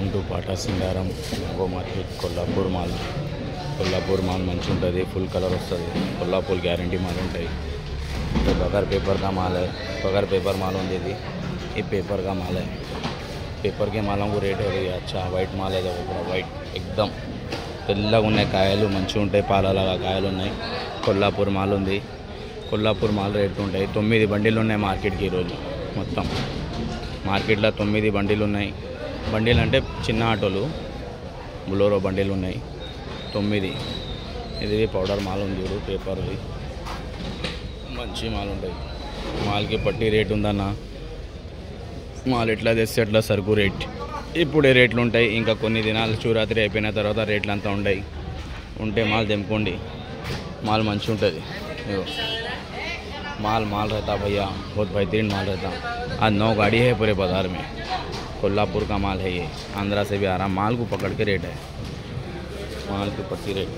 Welcome to Pata Singaram go market Kollapur mall. Kollapur mall మంచిగా ఉంటుంది, full colour వస్తుంది. కొల్లాపూర్ గ్యారంటీ మాల్ ఉంటాయి. तो बगैर पेपर का माल है, बगैर पेपर माल होंगे ये पेपर का माल है. पेपर के मालों को रेट है भैया अच्छा. वाइट माल है, देखो पूरा वाइट एकदम తెల్లగా ఉన్నాయి కాయలు, మంచిగా ఉంటాయి, పాలలాగా కాయలు ఉన్నాయి. కొల్లాపూర్ మాల్ ఉంది. కొల్లాపూర్ మాల్ రేట్లు ఉంటాయి. 9 బండిలు ఉన్నాయి మార్కెట్కి ఈరోజు. మొత్తం మార్కెట్లో 9 బండిలు ఉన్నాయి. బండిలు అంటే చిన్న ఆటోలు, బులోరో బండిలు ఉన్నాయి 9. ఇది పౌడర్ మాల్ ఉంది చూడు, పేపర్ది మంచి మాల్ ఉంటాయి. మాల్కి పట్టి రేట్ ఉందన్న. మాల్ ఎట్లా తెస్తే అట్లా సరుకు రేట్ ఇప్పుడే రేట్లు ఉంటాయి. ఇంకా కొన్ని దినాలు శివరాత్రి అయిపోయిన తర్వాత రేట్లు అంతా ఉంటాయి. ఉంటే మాల్ తెంపుకోండి, माल मंची ఉంటుంది. माल माल रहता भैया, बहुत बेहतरीन माल रहता. आज 9 गाड़ी है पूरे बाज़ार में. कोल्हापुर का माल है ये. आंध्रा से भी आ रहा. माल को पकड़ के रेट है, माल की पट्टी रेट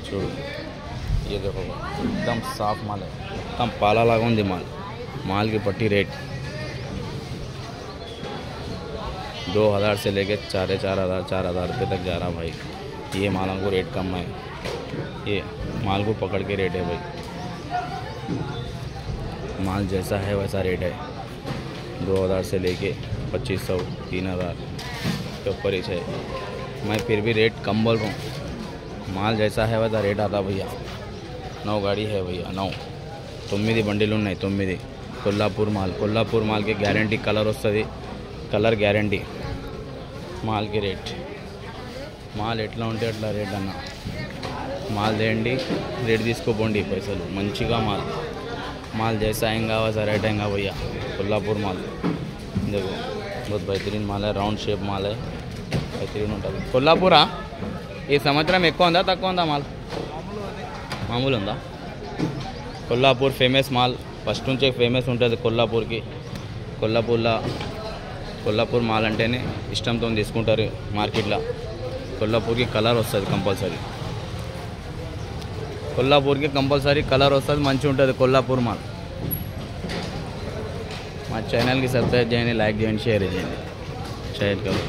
छोड़ो. ये देखो एकदम साफ माल है, एकदम पाला लगा ఉంది माल. माल की पट्टी रेट 2000 से लेके 4,500 रुपये तक जा रहा भाई. ये मालों को रेट कम है. ये माल को पकड़ के रेट है भाई. माल जैसा है वैसा रेट है. 2000 से लेके 2500 3000 के ऊपर ही है. मैं फिर भी रेट कम बोल रहा हूँ. माल जैसा है वैसा रेट आता भैया. 9 गाड़ी है भैया, 9. 9 బండిలు ఉన్నాయి. 9 కొల్లాపూర్ మాల్. కొల్లాపూర్ మాల్కి గ్యారంటీ కలర్ వస్తుంది, కలర్ గ్యారంటీ. మాల్కి రేట్, మాల్ ఎట్లా ఉంటే అట్లా రేట్ అన్న. మాల్ తేండి, రేట్ తీసుకోపోండి పైసలు. మంచిగా మాల్, माल जैसा आएगा वैसा रेट आएगा भैया. कोल्हापुर माल देखो बहुत बेहतरीन माल है. राउंड शेप माल है, बेहतरीन ఉంటుంది. కొల్లాపూరా ఈ సంవత్సరం ఎక్కువ ఉందా తక్కువ ఉందా మాల్? మామూలు ఉందా? కొల్లాపూర్ ఫేమస్ మాల్, ఫస్ట్ నుంచే ఫేమస్ ఉంటుంది కొల్లాపూర్కి. కొల్లాపూర్ మాల్ అంటేనే ఇష్టంతో తీసుకుంటారు మార్కెట్లో. కొల్లాపూర్కి కలర్ వస్తుంది కంపల్సరీ. కొల్లాపూర్కి కంపల్సరీ కలర్ వస్తుంది, మంచిగా ఉంటుంది కొల్లాపూర్ మాల్. మా ఛానల్కి సబ్స్క్రైబ్ చేయండి, లైక్ చేయండి, షేర్ చేయండి. షేర్ కरो.